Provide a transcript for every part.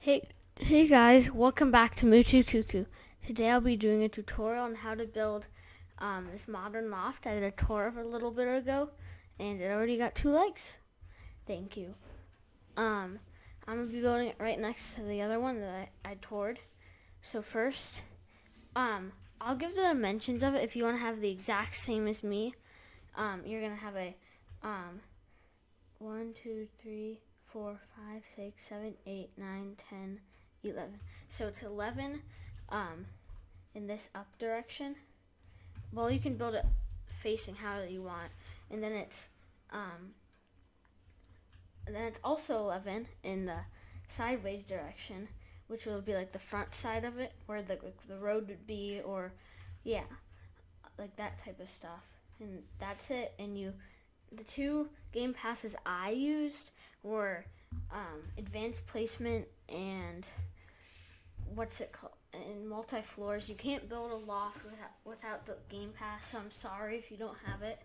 Hey guys, welcome back to Mutu Cuckoo. Today I'll be doing a tutorial on how to build this modern loft. I did a tour of it a little bit ago, and it already got 2 likes. Thank you. I'm gonna be building it right next to the other one that I toured. So first, I'll give the dimensions of it. If you want to have the exact same as me, you're gonna have a 1, 2, 3, 4, 5, 6, 7, 8, 9, 10, 11. So it's 11 in this up direction. Well, you can build it facing however you want. And then it's also 11 in the sideways direction, which will be like the front side of it, where the road would be, or yeah, like that type of stuff. And that's it. And the 2 game passes I used were advanced placement and what's it called? And multi-floors. You can't build a loft without the game pass, so I'm sorry if you don't have it.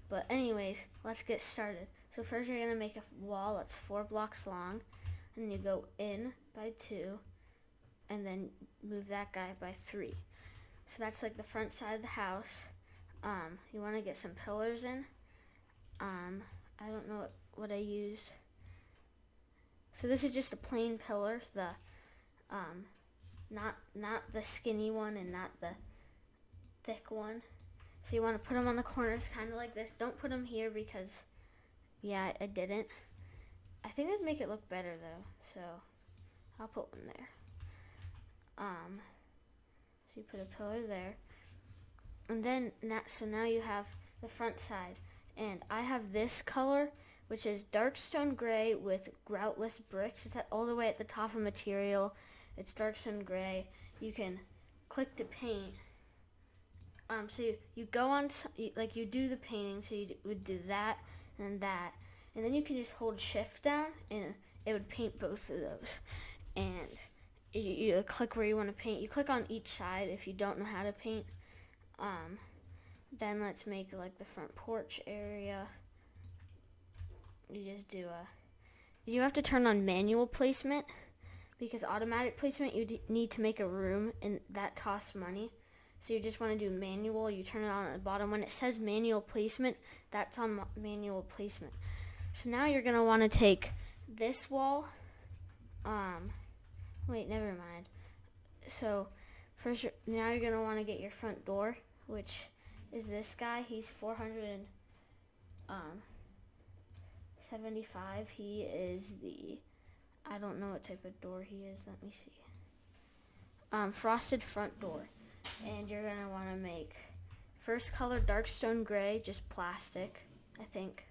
But anyways, let's get started. So first you're going to make a wall that's 4 blocks long, and you go in by 2, and then move that guy by 3. So that's like the front side of the house. You want to get some pillars in. I don't know what I used. So this is just a plain pillar, the not the skinny one and not the thick one. So you want to put them on the corners, kind of like this. Don't put them here because, yeah, I didn't. I think it'd make it look better though, so I'll put one there. So you put a pillar there, and then now you have the front side, and I have this color, which is dark stone gray with groutless bricks. It's all the way at the top of material. It's dark stone gray. You can click to paint. So you go on, like you do the painting, so you would do that, and then you can just hold shift down, and it would paint both of those. And you click where you want to paint. You click on each side if you don't know how to paint. Then let's make like the front porch area. You just do you have to turn on manual placement, because automatic placement you need to make a room, and that costs money. So you just want to do manual. You turn it on at the bottom. When it says manual placement, that's on manual placement. So now you're going to want to take this wall. Wait, never mind. So first, now you're going to want to get your front door, which is this guy. He's 475. He is I don't know what type of door he is. Let me see. Frosted front door. And you're going to want to make first color dark stone gray, just plastic, I think.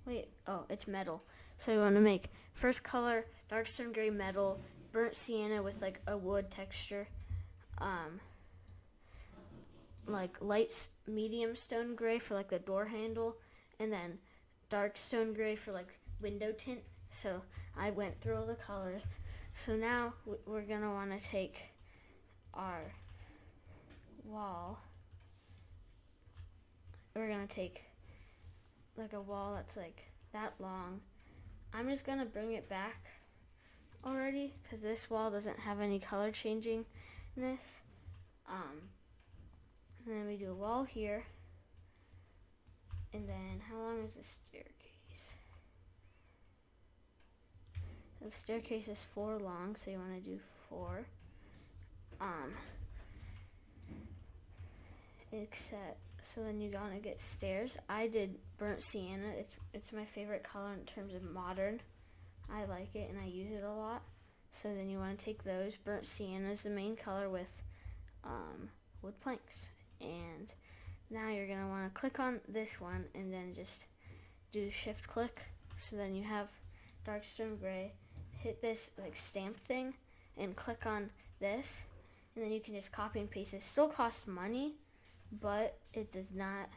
Wait, oh, it's metal. So you want to make first color dark stone gray metal, burnt sienna with like a wood texture, like light medium stone gray for like the door handle, and then dark stone gray for like window tint. So I went through all the colors. So now we're going to want to take our wall. We're going to take like a wall that's like that long. I'm just going to bring it back already because this wall doesn't have any color changing in this. And then we do a wall here. And then how long is the staircase? So the staircase is 4 long, so you want to do 4. So then you're gonna get stairs. I did burnt sienna. It's my favorite color in terms of modern. I like it and I use it a lot. So then you want to take those. Burnt sienna is the main color with wood planks. And now you're gonna want to click on this one and then just do shift click. So then you have dark stone gray. Hit this like stamp thing and click on this, and then you can just copy and paste. It still costs money, but it does not.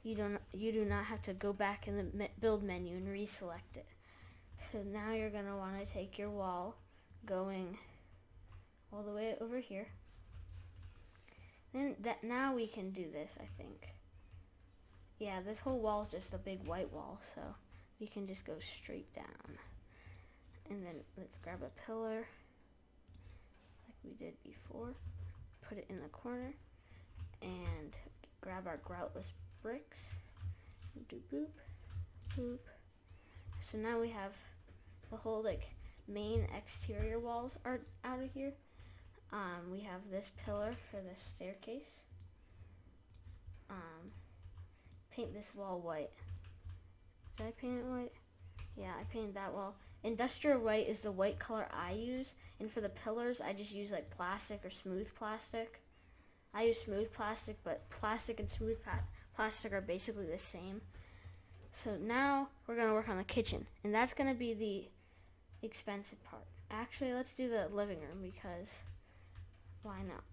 You do not have to go back in the build menu and reselect it. So now you're gonna want to take your wall, going all the way over here. Then now we can do this. I think. Yeah, this whole wall is just a big white wall, so we can just go straight down. And then let's grab a pillar like we did before. Put it in the corner. And grab our groutless bricks. Do boop, boop. So now we have the whole like main exterior walls are out of here. We have this pillar for the staircase. Paint this wall white. Did I paint it white? Yeah, I painted that wall. Industrial white is the white color I use, and for the pillars I just use like plastic or smooth plastic. I use smooth plastic, but plastic and smooth plastic are basically the same. So now we're going to work on the kitchen, and that's going to be the expensive part. Actually, let's do the living room because why not?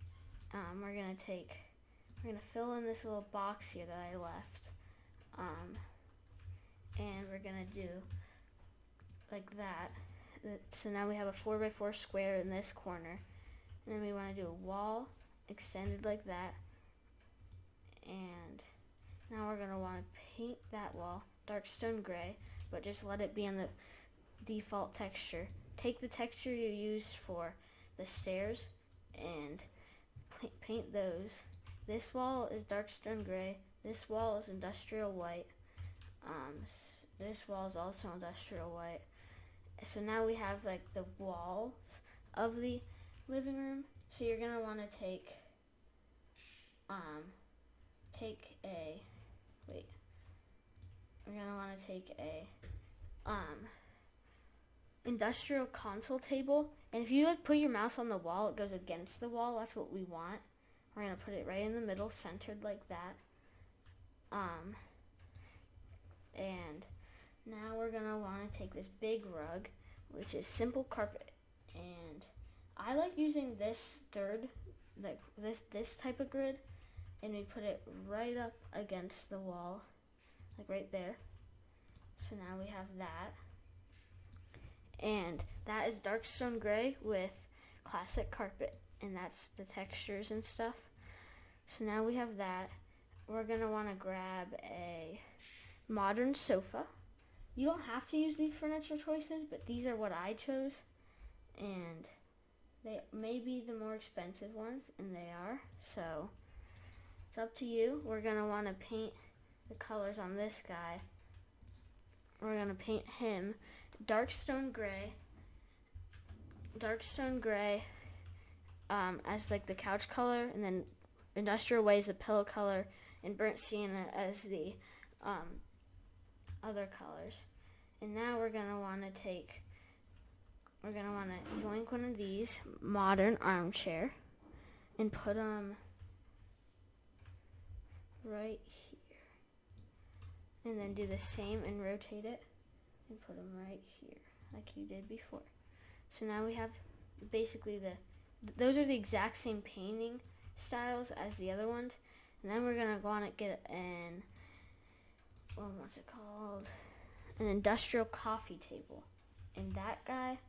We're going to fill in this little box here that I left. And we're going to do like that. So now we have a 4x4 square in this corner. And then we want to do a wall extended like that. And now we're going to want to paint that wall dark stone gray, but just let it be in the default texture. Take the texture you used for the stairs and paint those. This wall is dark stone gray. This wall is industrial white. This wall is also industrial white. So now we have like the walls of the living room. So you're gonna want to take a industrial console table, and if you like put your mouse on the wall, it goes against the wall. That's what we want. We're gonna put it right in the middle, centered like that. And now we're gonna want to take this big rug, which is simple carpet, and I like using this this type of grid, and we put it right up against the wall, like right there. So now we have that, and that is dark stone gray with classic carpet, and that's the textures and stuff. So now we have that. We're gonna want to grab a modern sofa. You don't have to use these furniture choices, but these are what I chose, and they may be the more expensive ones, and they are, so it's up to you. We're going to want to paint the colors on this guy. We're going to paint him dark stone gray as like the couch color, and then industrial white is the pillow color, and burnt sienna as the other colors. And now we're going to want to yoink one of these modern armchair and put them right here. And then do the same and rotate it and put them right here like you did before. So now we have basically those are the exact same painting styles as the other ones. And then we're going to want to get what's it called? An industrial coffee table. And that guy,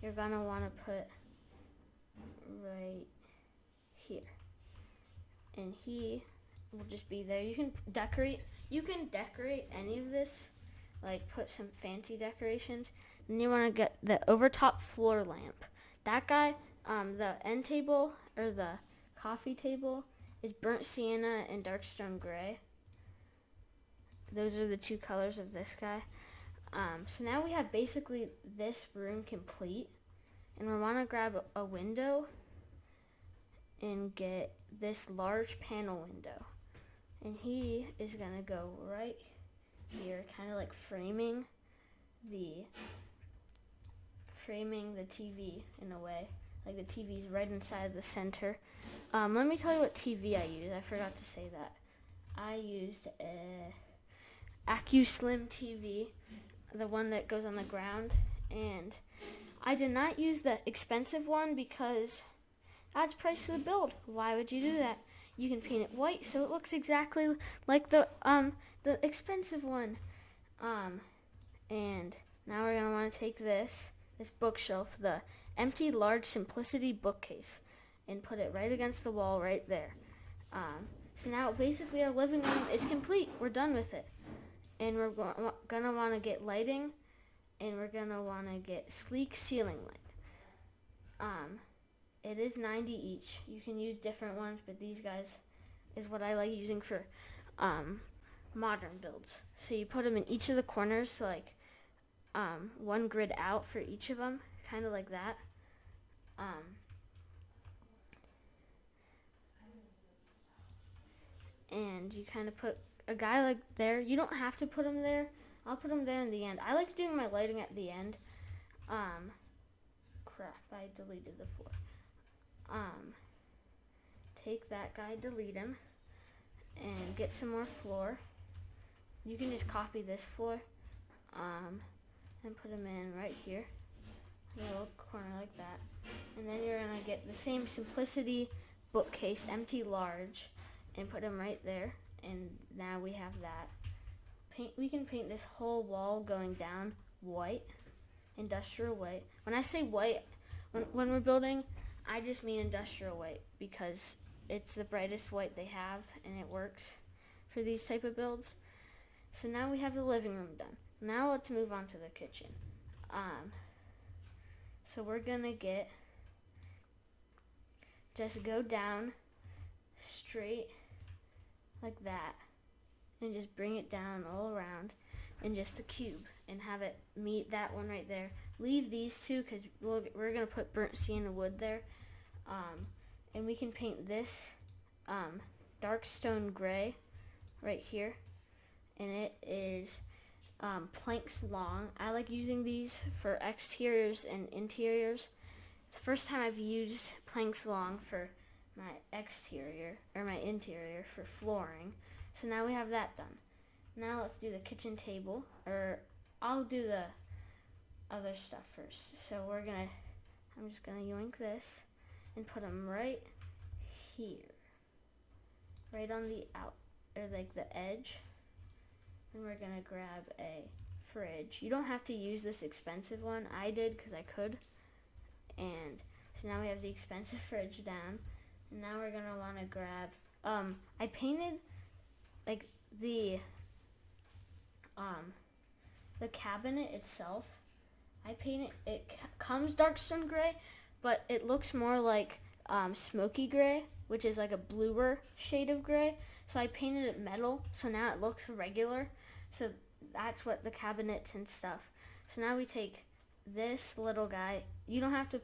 you're going to want to put right here. And he will just be there. You can decorate any of this, like put some fancy decorations. And you want to get the overtop floor lamp. That guy, the end table or the coffee table is burnt sienna and dark stone gray. Those are the two colors of this guy. So now we have basically this room complete, and we want to grab a window and get this large panel window, and he is going to go right here, kind of like framing the TV in a way, like the TV's right inside the center. Let me tell you what TV I used. I forgot to say that. I used a AccuSlim TV, the one that goes on the ground, and I did not use the expensive one because that's price of the build. Why would you do that? You can paint it white so it looks exactly like the expensive one. And now we're gonna want to take this bookshelf, the empty large simplicity bookcase, and put it right against the wall right there. So now basically our living room is complete. We're done with it. And we're gonna want to get lighting and we're gonna want to get sleek ceiling light. It is 90 each. You can use different ones, but these guys is what I like using for modern builds. So you put them in each of the corners, so like one grid out for each of them, kind of like that. And you kind of put a guy like there. You don't have to put him there. I'll put him there in the end. I like doing my lighting at the end. Crap, I deleted the floor. Take that guy, delete him, and get some more floor. You can just copy this floor, and put him in right here, in a little corner like that. And then you're gonna get the same Simplicity bookcase, empty large, and put him right there. And now we have that. We can paint this whole wall going down white, industrial white. When I say white, when we're building, I just mean industrial white because it's the brightest white they have and it works for these type of builds. So now we have the living room done. Now let's move on to the kitchen. So we're gonna just go down straight like that and just bring it down all around in just a cube and have it meet that one right there. Leave these two because we're going to put burnt sienna wood there. And we can paint this dark stone gray right here. And it is planks long. I like using these for exteriors and interiors. The first time I've used planks long for my exterior or my interior for flooring. So now we have that done. Now let's do the kitchen table, or I'll do the other stuff first. So I'm just gonna yoink this and put them right here, right on the or like the edge. And we're gonna grab a fridge. You don't have to use this expensive one. I did because I could. And so now we have the expensive fridge down. And now we're gonna want to grab. I painted like the cabinet itself. I painted it. Comes dark stone gray, but it looks more like smoky gray, which is like a bluer shade of gray. So I painted it metal, so now it looks regular. So that's what the cabinets and stuff. So now we take this little guy. You don't have to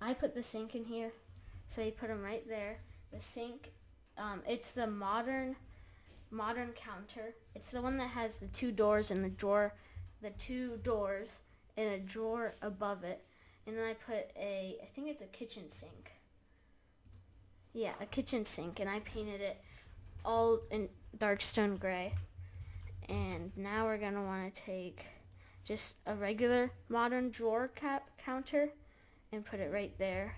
I put the sink in here. So you put them right there. The sink, it's the modern counter. It's the one that has the two doors and the two doors and a drawer above it. And then I put I think it's a kitchen sink. Yeah, a kitchen sink, and I painted it all in dark stone gray. And now we're gonna want to take just a regular modern drawer counter and put it right there.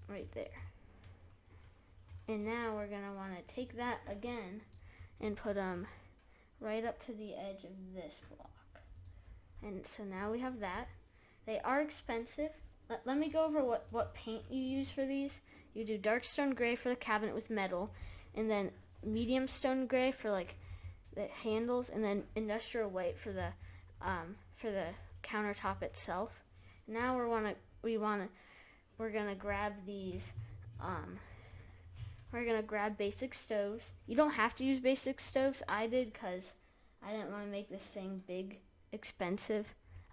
Right there. And now we're going to want to take that again and put them right up to the edge of this block. And so now we have that. They are expensive. Let me go over what paint you use for these. You do dark stone gray for the cabinet with metal, and then medium stone gray for like the handles, and then industrial white for the countertop itself. Now we're gonna grab these. We're gonna grab basic stoves. You don't have to use basic stoves. I did because I didn't want to make this thing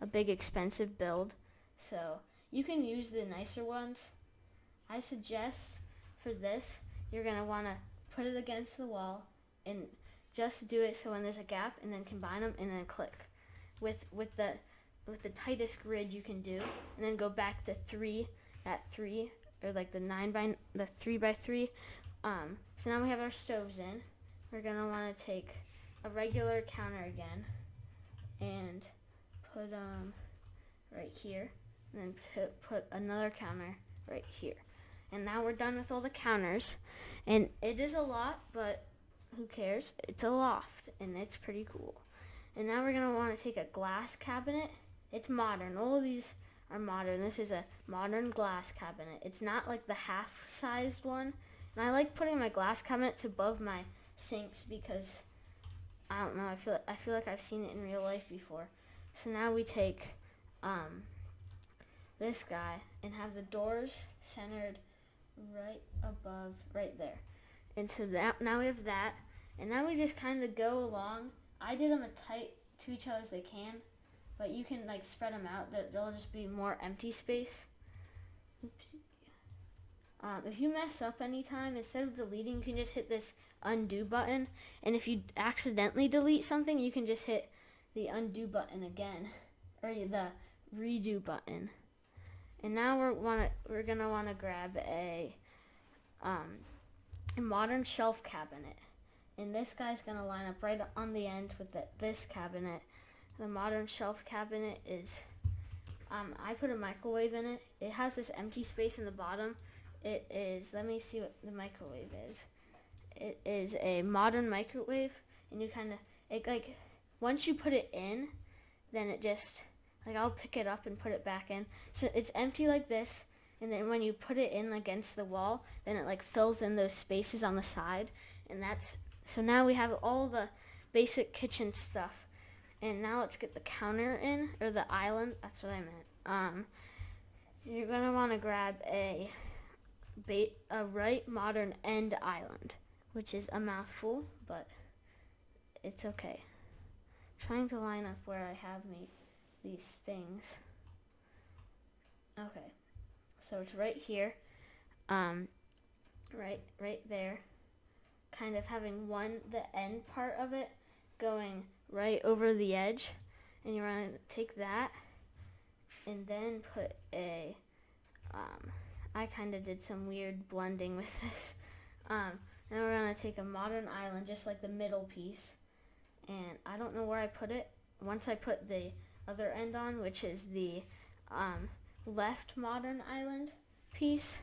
a big expensive build. So you can use the nicer ones. I suggest for this, you're gonna want to put it against the wall and just do it so when there's a gap, and then combine them and then click with the tightest grid you can do, and then go back to 3 or like the 3x3. So now we have our stoves in. We're gonna want to take a regular counter again and put right here, and then put another counter right here. And now we're done with all the counters, and it is a lot, but who cares? It's a loft, and it's pretty cool. And now we're gonna want to take a glass cabinet. It's modern. All of these are modern. This is a modern glass cabinet. It's not like the half-sized one. And I like putting my glass cabinets above my sinks because I don't know. I feel like I've seen it in real life before. So now we take this guy and have the doors centered right above, right there. And so that now we have that, and now we just kind of go along. I did them as tight to each other as they can, but you can like spread them out. There'll just be more empty space. Oopsie. If you mess up anytime, instead of deleting, you can just hit this undo button. And if you accidentally delete something, you can just hit the undo button again, or the redo button. And now we're gonna wanna grab a modern shelf cabinet. And this guy's gonna line up right on the end with this cabinet. The modern shelf cabinet is, I put a microwave in it. It has this empty space in the bottom. It is, let me see what the microwave is. It is a modern microwave, and you kind of, like, once you put it in, then it just, like, I'll pick it up and put it back in. So it's empty like this, and then when you put it in against the wall, then it, like, fills in those spaces on the side, and so now we have all the basic kitchen stuff. And now let's get the counter in, or the island, that's what I meant. You're going to want to grab a right modern end island, which is a mouthful, but it's okay. Trying to line up where I have these things. Okay, so it's right here, right there, kind of having the end part of it going right over the edge, and you're going to take that and then put I kind of did some weird blending with this. Now we're going to take a modern island, just like the middle piece, and I don't know where I put it. Once I put the other end on, which is the left modern island piece,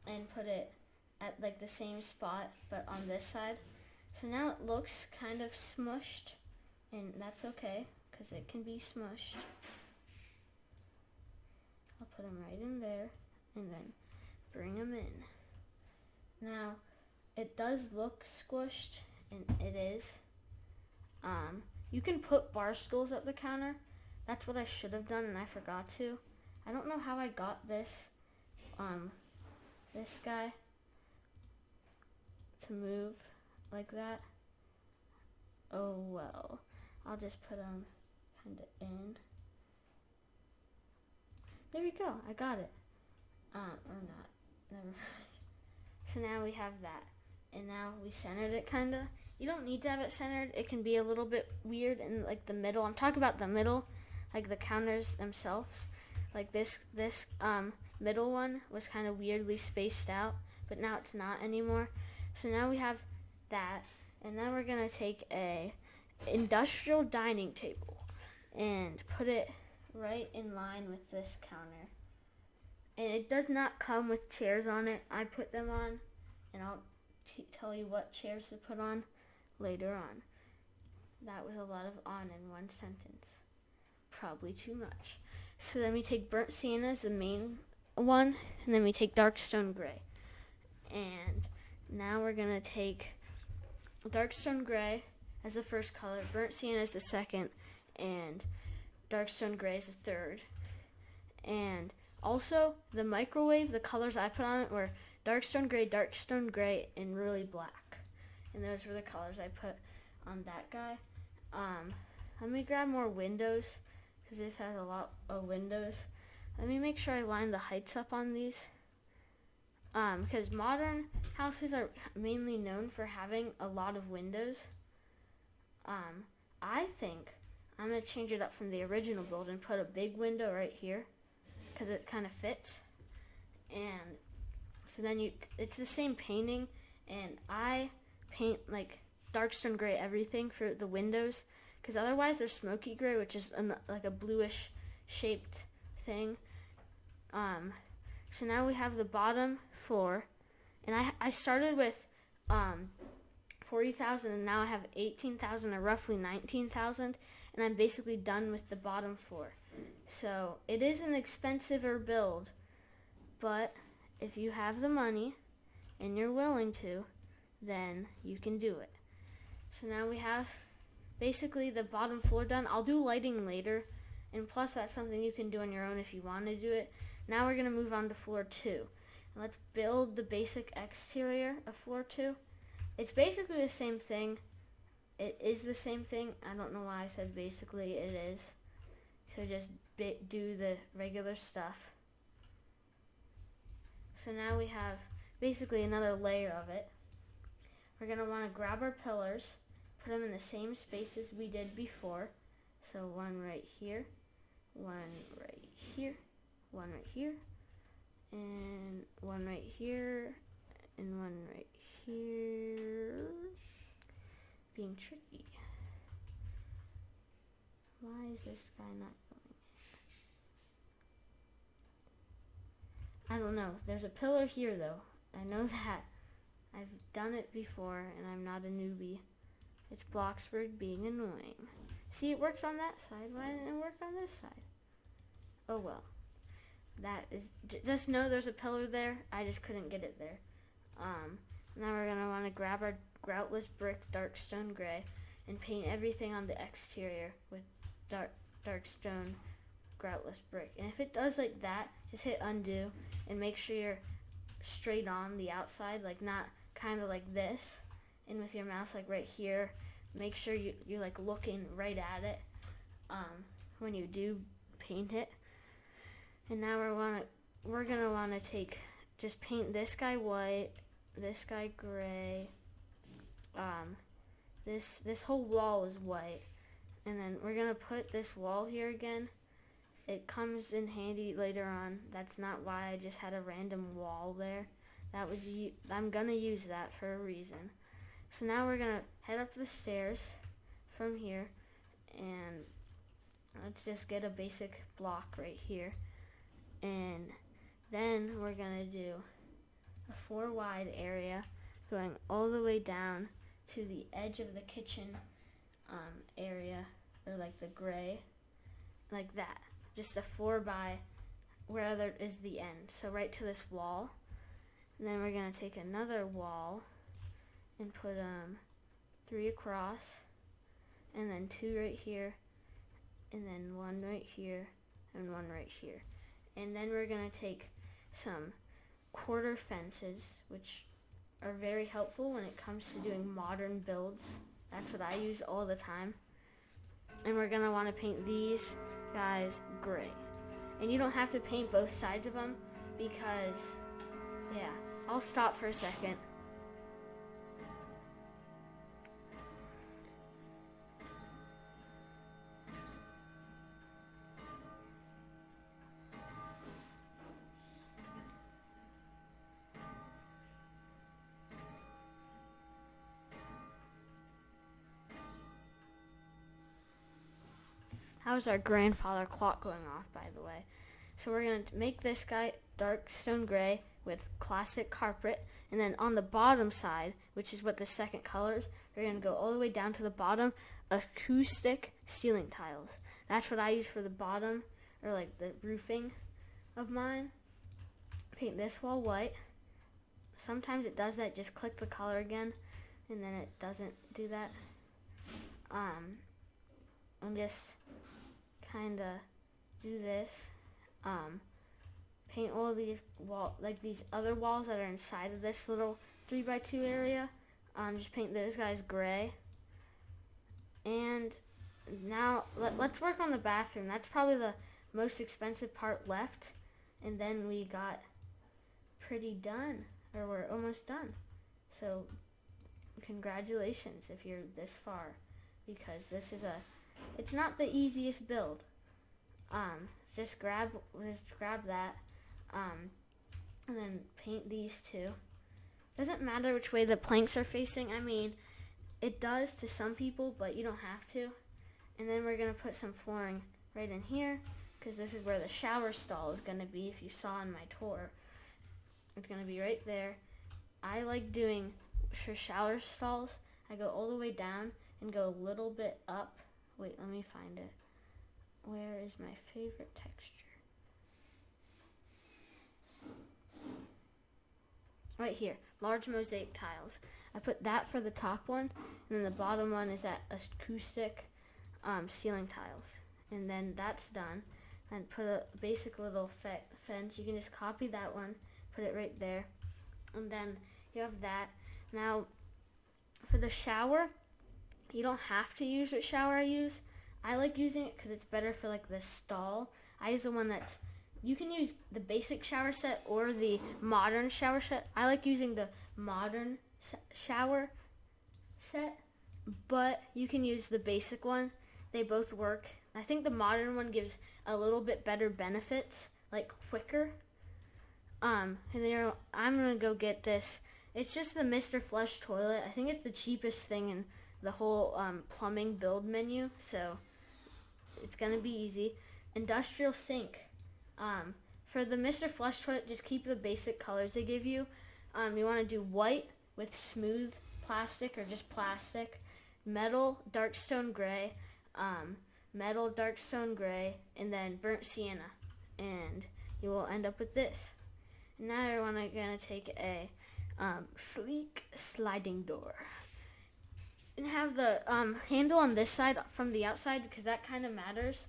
and put it at like the same spot, but on this side. So now it looks kind of smushed, and that's okay, because it can be smushed. I'll put them right in there, and then bring them in. Now, it does look squished, and it is. You can put bar stools at the counter. That's what I should have done, and I forgot to. I don't know how I got this guy to move like that. Oh well. I'll just put them kind of in. There we go. I got it. Or not. Never mind. So now we have that. And now we centered it kind of. You don't need to have it centered. It can be a little bit weird in like the middle. I'm talking about the middle, like the counters themselves. Like this middle one was kind of weirdly spaced out, but now it's not anymore. So now we have that, and now we're gonna take a industrial dining table and put it right in line with this counter. And it does not come with chairs on it. I put them on, and I'll tell you what chairs to put on later on. That was a lot of on in one sentence. Probably too much. So then we take burnt sienna as the main one, and then we take dark stone gray. And now we're going to take dark stone gray as the first color, burnt sienna as the second, and dark stone gray as the third. And also, the microwave, the colors I put on it were dark stone gray, and really black. And those were the colors I put on that guy. Let me grab more windows, because this has a lot of windows. Let me make sure I line the heights up on these. Because modern houses are mainly known for having a lot of windows. I think I'm going to change it up from the original build and put a big window right here, because it kind of fits. And so then it's the same painting, and I paint like dark stone gray everything for the windows, because otherwise they're smoky gray, which is like a bluish shaped thing. So now we have the bottom floor, and I started with 40,000, and now I have 18,000, or roughly 19,000, and I'm basically done with the bottom floor. So it is an expensiver build, but if you have the money and you're willing to, then you can do it. So now we have basically the bottom floor done. I'll do lighting later, and plus that's something you can do on your own if you want to do it. Now we're going to move on to floor 2. And let's build the basic exterior of floor 2. It's basically the same thing. It is the same thing. I don't know why I said basically. It is. So just do the regular stuff. So now we have basically another layer of it. We're going to want to grab our pillars, put them in the same spaces we did before. So one right here, one right here, one right here, and one right here, and one right here. Being tricky. Why is this guy not going in? I don't know. There's a pillar here though. I know that. I've done it before and I'm not a newbie. It's Bloxburg being annoying. See, it worked on that side. Why didn't it work on this side? Oh well. That is, just know there's a pillar there. I just couldn't get it there. Now we're going to want to grab our groutless brick dark stone gray and paint everything on the exterior with dark stone groutless brick. And if it does like that, just hit undo and make sure you're straight on the outside, like not kind of like this, and with your mouse like right here, make sure you're like looking right at it when you do paint it. And now we're gonna want to just paint this guy white, this guy gray, this whole wall is white, and then we're gonna put this wall here again. It comes in handy later on. That's not why I just had a random wall there. I'm gonna use that for a reason. So now we're gonna head up the stairs from here, and let's just get a basic block right here. And then we're gonna do a 4 wide area going all the way down to the edge of the kitchen area, or like the gray, like that. Just a 4 by where there is the end. So right to this wall. And then we're going to take another wall and put 3 across, and then 2 right here, and then 1 right here, and 1 right here. And then we're going to take some quarter fences, which are very helpful when it comes to doing modern builds. That's what I use all the time. And we're going to want to paint these guys gray. And you don't have to paint both sides of them because, yeah, I'll stop for a second. That was our grandfather clock going off, by the way. So we're going to make this guy dark stone gray with classic carpet. And then on the bottom side, which is what the second color is, we're going to go all the way down to the bottom, acoustic ceiling tiles. That's what I use for the bottom, or like the roofing of mine. Paint this wall white. Sometimes it does that, just click the color again, and then it doesn't do that. And just kind of do this. Paint all of these these other walls that are inside of this little 3x2 area. Just paint those guys gray. And now let's work on the bathroom. That's probably the most expensive part left. And then we got pretty done, or we're almost done. So congratulations if you're this far, because this is it's not the easiest build. Just grab that, and then paint these two. Doesn't matter which way the planks are facing. I mean, it does to some people, but you don't have to. And then we're gonna put some flooring right in here, because this is where the shower stall is gonna be. If you saw in my tour, it's gonna be right there. I like doing, for shower stalls, I go all the way down and go a little bit up. Wait, let me find it. Where is my favorite texture? Right here, large mosaic tiles. I put that for the top one, and then the bottom one is that acoustic ceiling tiles. And then that's done. And put a basic little fence. You can just copy that one, put it right there. And then you have that. Now, for the shower, you don't have to use what shower I use. I like using it because it's better for like the stall. I use the one that's, you can use the basic shower set or the modern shower set. I like using the modern shower set, but you can use the basic one. They both work. I think the modern one gives a little bit better benefits, like quicker. And then I'm gonna go get this. It's just the Mr. Flush toilet. I think it's the cheapest thing in the whole plumbing build menu, so it's gonna be easy. Industrial sink. For the Mr. Flush toilet, just keep the basic colors they give you. You want to do white with smooth plastic or just plastic, metal, dark stone gray, metal, dark stone gray, and then burnt sienna, and you will end up with this. Now I'm gonna take a sleek sliding door and have the handle on this side from the outside because that kind of matters.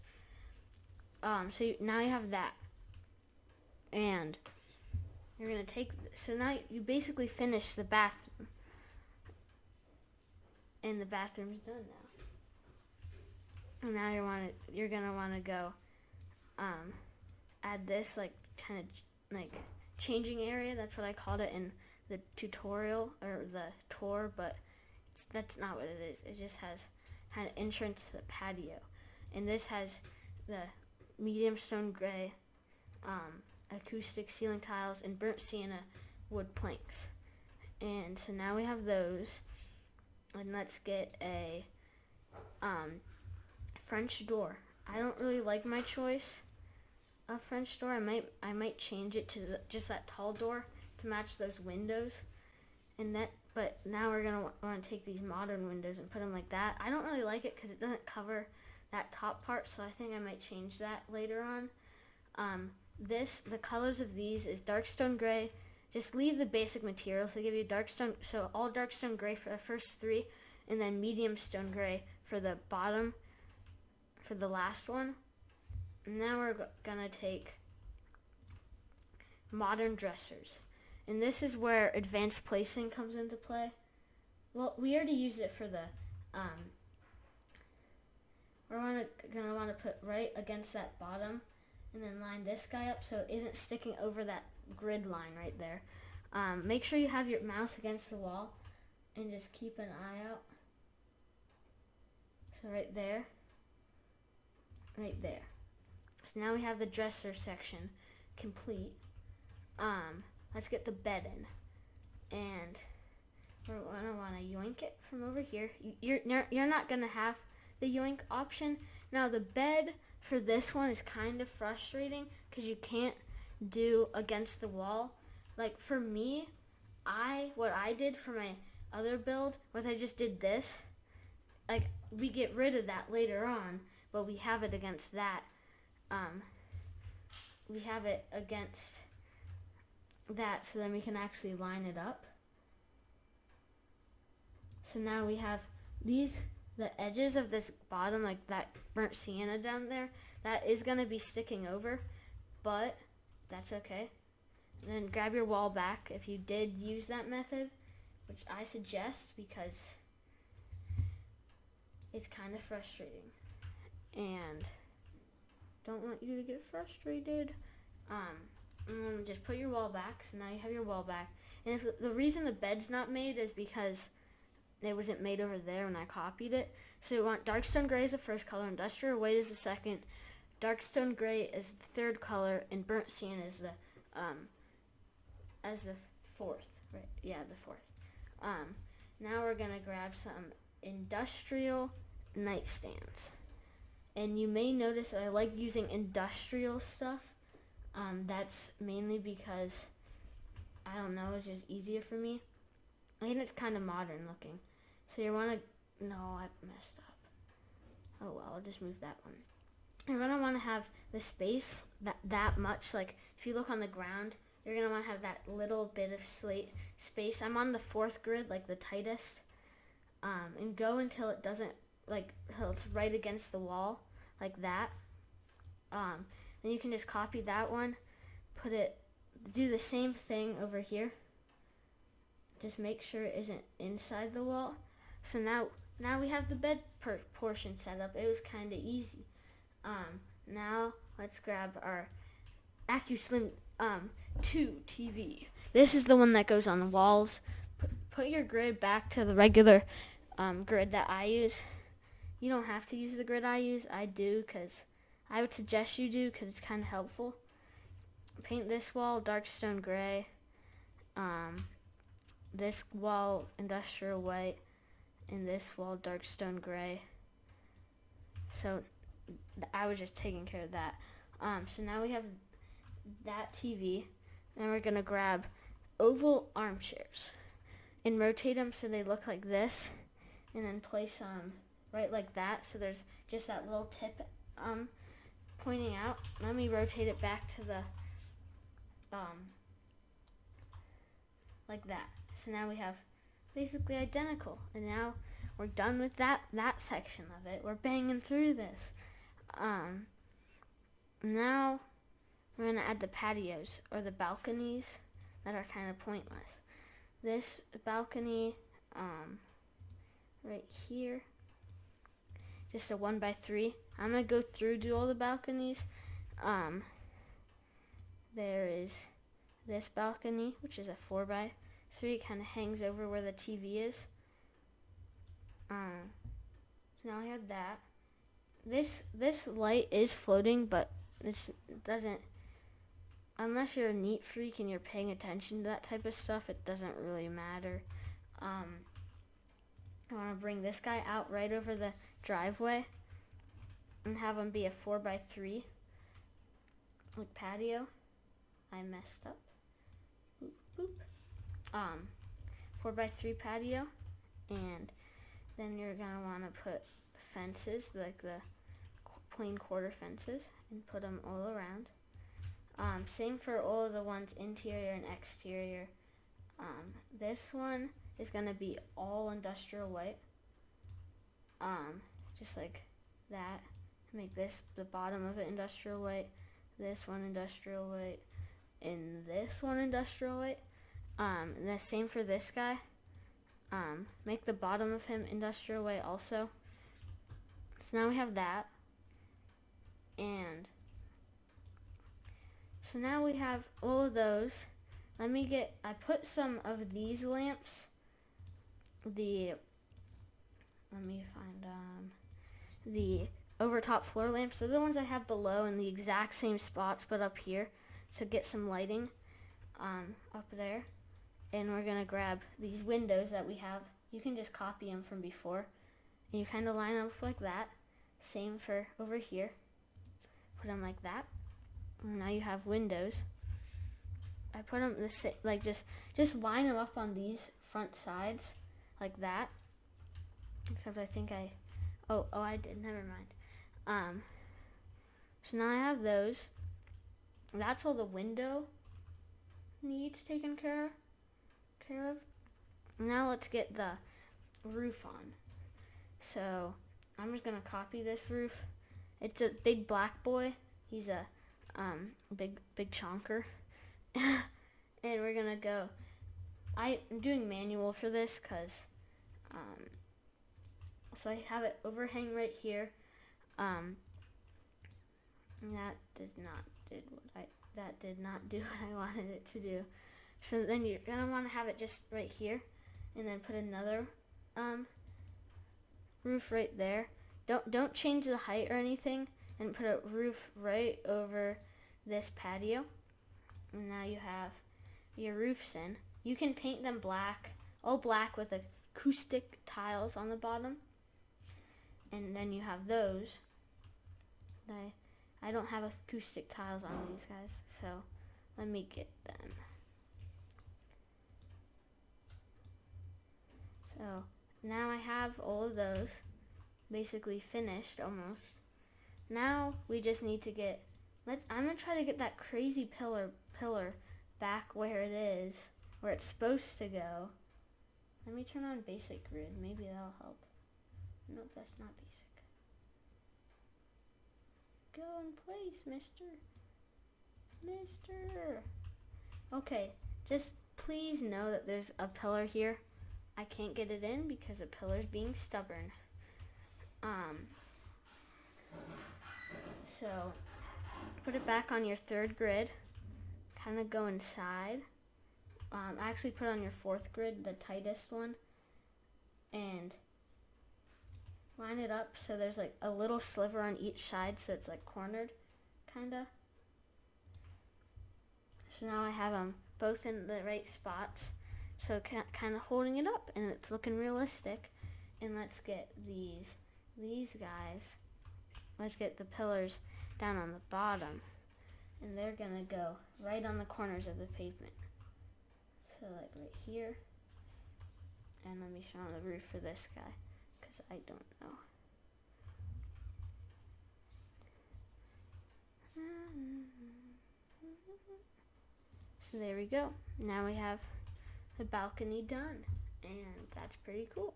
So now you have that, and you're gonna take. So now you basically finish the bathroom, and the bathroom's done now. And now you're gonna want to go add this like kind of like changing area. That's what I called it in the tutorial or the tour, but that's not what it is. It just has kind of entrance to the patio, and this has the medium stone gray acoustic ceiling tiles and burnt sienna wood planks. And so now we have those, and let's get a French door. I don't really like my choice of French door. I might change it to just that tall door to match those windows, but now we're gonna want to take these modern windows and put them like that. I don't really like it because it doesn't cover that top part, so I think I might change that later on. The colors of these is dark stone gray. Just leave the basic materials. They give you dark stone, so all dark stone gray for the first three, and then medium stone gray for the bottom, for the last one. And now we're gonna take modern dressers. And this is where advanced placing comes into play. Well, we already used it for the, we're gonna want to put right against that bottom, and then line this guy up so it isn't sticking over that grid line right there. Make sure you have your mouse against the wall, and just keep an eye out. So right there, right there. So now we have the dresser section complete. Let's get the bed in, and we're gonna want to yoink it from over here. You're not gonna have the yoink option. Now the bed for this one is kind of frustrating because you can't do against the wall. Like for me, what I did for my other build was I just did this. Like we get rid of that later on, but we have it against that. We have it against that, so then we can actually line it up. So now we have the edges of this bottom, like that burnt sienna down there, that is going to be sticking over, but that's okay. And then grab your wall back if you did use that method, which I suggest because it's kind of frustrating. And don't want you to get frustrated. Just put your wall back. So now you have your wall back. And if the reason the bed's not made is because it wasn't made over there when I copied it. So you want dark stone gray as the first color, industrial white as the second, dark stone gray as the third color, and burnt sienna as the fourth. Right? Yeah, the fourth. Now we're gonna grab some industrial nightstands. And you may notice that I like using industrial stuff. That's mainly because, I don't know, it's just easier for me. And it's kind of modern looking. So you want to, no, I messed up. Oh well, I'll just move that one. You're going to want to have the space that much, like if you look on the ground, you're going to want to have that little bit of slate space. I'm on the 4th grid, like the tightest. And go until it doesn't, like, until it's right against the wall, like that. Then you can just copy that one, do the same thing over here. Just make sure it isn't inside the wall. So now we have the bed portion set up. It was kind of easy. Now let's grab our AccuSlim 2 TV. This is the one that goes on the walls. Put your grid back to the regular grid that I use. You don't have to use the grid I use. I do, because I would suggest you do, because it's kind of helpful. Paint this wall dark stone gray. This wall industrial white, and this wall dark stone gray. So I was just taking care of that. So now we have that TV, and we're gonna grab oval armchairs and rotate them so they look like this, and then place them right like that, so there's just that little tip pointing out. Let me rotate it back to the like that. So now we have basically identical, and now we're done with that section of it. We're banging through this. Now we're gonna add the patios or the balconies that are kind of pointless. This balcony right here, just a 1x3. I'm gonna go through, do all the balconies. There is this balcony, which is a 4x3. It kind of hangs over where the TV is. So now I have that. This light is floating, but this doesn't, unless you're a neat freak and you're paying attention to that type of stuff, it doesn't really matter. I want to bring this guy out right over the driveway and have him be a 4x3 like patio. I messed up. Boop, boop. 4x3 patio, and then you're gonna want to put fences, like the plain quarter fences, and put them all around. Same for all of the ones interior and exterior. This one is gonna be all industrial white. Just like that. Make this the bottom of it industrial white. This one industrial white. And this one industrial white. And the same for this guy. Make the bottom of him industrial white also. So now we have that. And so now we have all of those. I put some of these lamps. Let me find the overtop floor lamps. They're the ones I have below in the exact same spots, but up here. So get some lighting up there. And we're going to grab these windows that we have. You can just copy them from before. And you kind of line up like that. Same for over here. Put them like that. And now you have windows. I put them like just line them up on these front sides like that. Except I think I did. Never mind. So now I have those. That's all the window needs taken care of. Now let's get the roof on. So I'm just gonna copy this roof. It's a big black boy. He's a big chonker. And we're gonna go. I'm doing manual for this because so I have it overhang right here. And that did not do what I wanted it to do. So then you're gonna want to have it just right here, and then put another roof right there. Don't change the height or anything, and put a roof right over this patio. And now you have your roofs in. You can paint them black, all black with acoustic tiles on the bottom. And then you have those. I don't have acoustic tiles on these guys, so let me get them. So now I have all of those basically finished almost. Now we just need to get, I'm gonna try to get that crazy pillar back where it is, where it's supposed to go. Let me turn on basic grid. Maybe that'll help. Nope, that's not basic. Go in place, mister. Okay, just please know that there's a pillar here. I can't get it in because the pillar's being stubborn. So put it back on your third grid. Kind of go inside. I actually put on your fourth grid, the tightest one, and line it up so there's like a little sliver on each side, so it's like cornered, kinda. So now I have them both in the right spots, so kind of holding it up, and it's looking realistic. And let's get these guys. Let's get the pillars down on the bottom, and they're gonna go right on the corners of the pavement. So like right here, and let me show on the roof for this guy, because I don't know. So there we go. Now we have the balcony done, and that's pretty cool.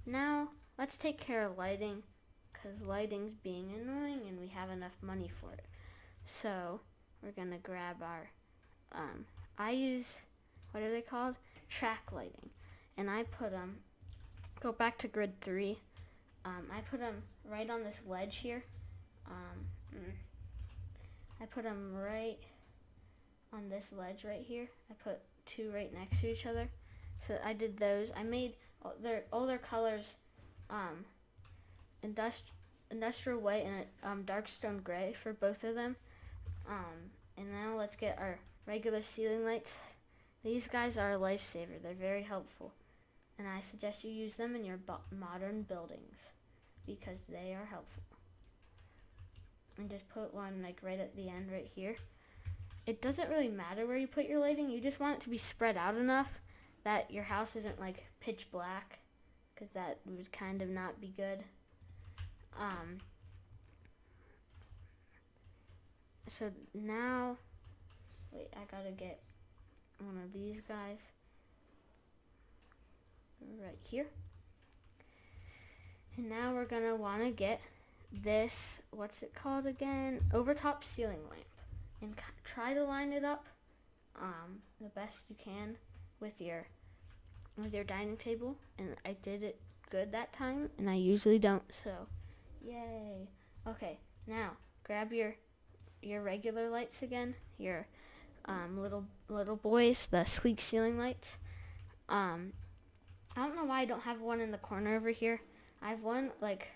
Now let's take care of lighting, because lighting's being annoying and we have enough money for it. So we're gonna grab our, I use, what are they called? Track lighting. And I put them, go back to grid 3. I put them right on this ledge here. I put them right on this ledge right here. I put 2 right next to each other. So I did those. I made all their colors industrial white and dark stone gray for both of them. And now let's get our regular ceiling lights. These guys are a lifesaver. They're very helpful, and I suggest you use them in your modern buildings because they are helpful. And just put one like right at the end right here. It doesn't really matter where you put your lighting. You just want it to be spread out enough that your house isn't like pitch black, because that would kind of not be good. So now, wait, I gotta get one of these guys right here. And now we're gonna wanna get this, what's it called again? Overtop ceiling lamp. And try to line it up the best you can with your dining table. And I did it good that time, and I usually don't, so yay. Okay, now grab your regular lights again, your little boys, the sleek ceiling lights. I don't know why I don't have one in the corner over here. I have one like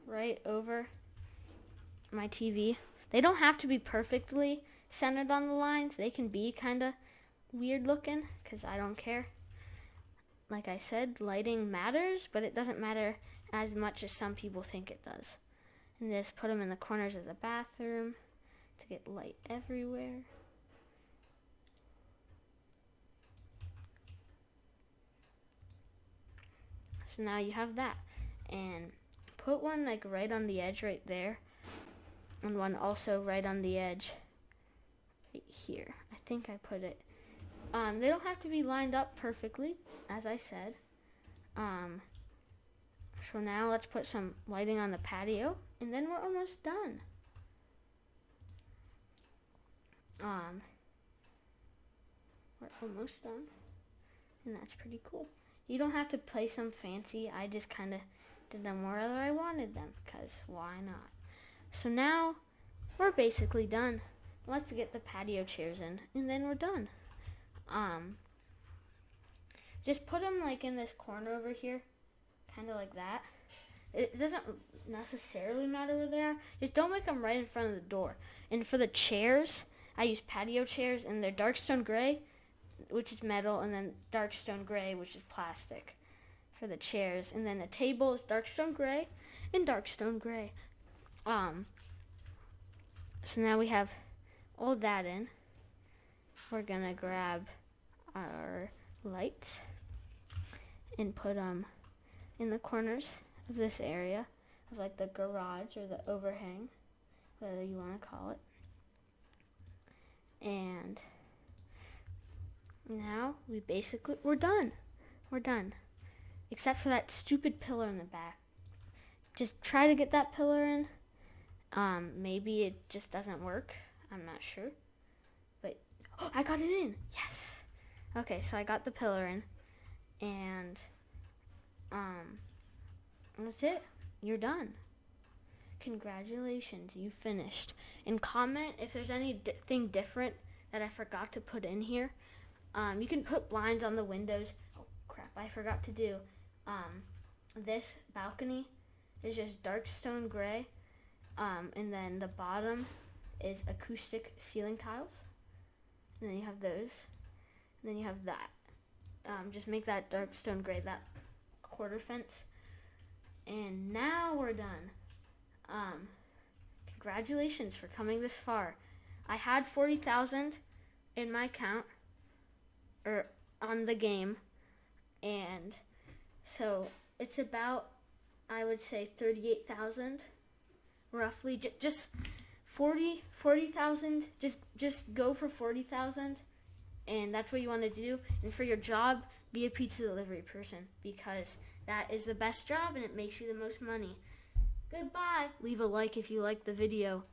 right over my TV. They don't have to be perfectly centered on the lines. They can be kind of weird looking, because I don't care. Like I said, lighting matters, but it doesn't matter as much as some people think it does. And just put them in the corners of the bathroom to get light everywhere. So now you have that. And put one like right on the edge right there, and one also right on the edge right here. I think I put it. They don't have to be lined up perfectly, as I said. So now let's put some lighting on the patio, and then we're almost done. We're almost done, and that's pretty cool. You don't have to place them fancy. I just kind of did them wherever I wanted them, because why not? So now we're basically done. Let's get the patio chairs in, and then we're done. Just put them like in this corner over here, kind of like that. It doesn't necessarily matter where they are. Just don't make them right in front of the door. And for the chairs, I use patio chairs, and they're dark stone gray, which is metal, and then dark stone gray, which is plastic for the chairs. And then the table is dark stone gray and dark stone gray. So now we have all that in. We're gonna grab our lights and put them in the corners of this area of like the garage or the overhang, whatever you want to call it. And Now we're done. We're done. Except for that stupid pillar in the back. Just try to get that pillar in. Maybe it just doesn't work. I'm not sure. But, oh, I got it in. Yes. Okay, so I got the pillar in. And, that's it. You're done. Congratulations, you finished. And comment if there's anything different that I forgot to put in here. You can put blinds on the windows. Oh, crap, I forgot to do. This balcony is just dark stone gray. And then the bottom is acoustic ceiling tiles. And then you have those. And then you have that. Just make that dark stone gray, that quarter fence. And now we're done. Congratulations for coming this far. I had 40,000 in my account, or on the game. And so it's about, I would say, 38,000. Roughly, just 40,000. Just go for 40,000, and that's what you want to do. And for your job, be a pizza delivery person, because that is the best job and it makes you the most money. Goodbye. Leave a like if you liked the video.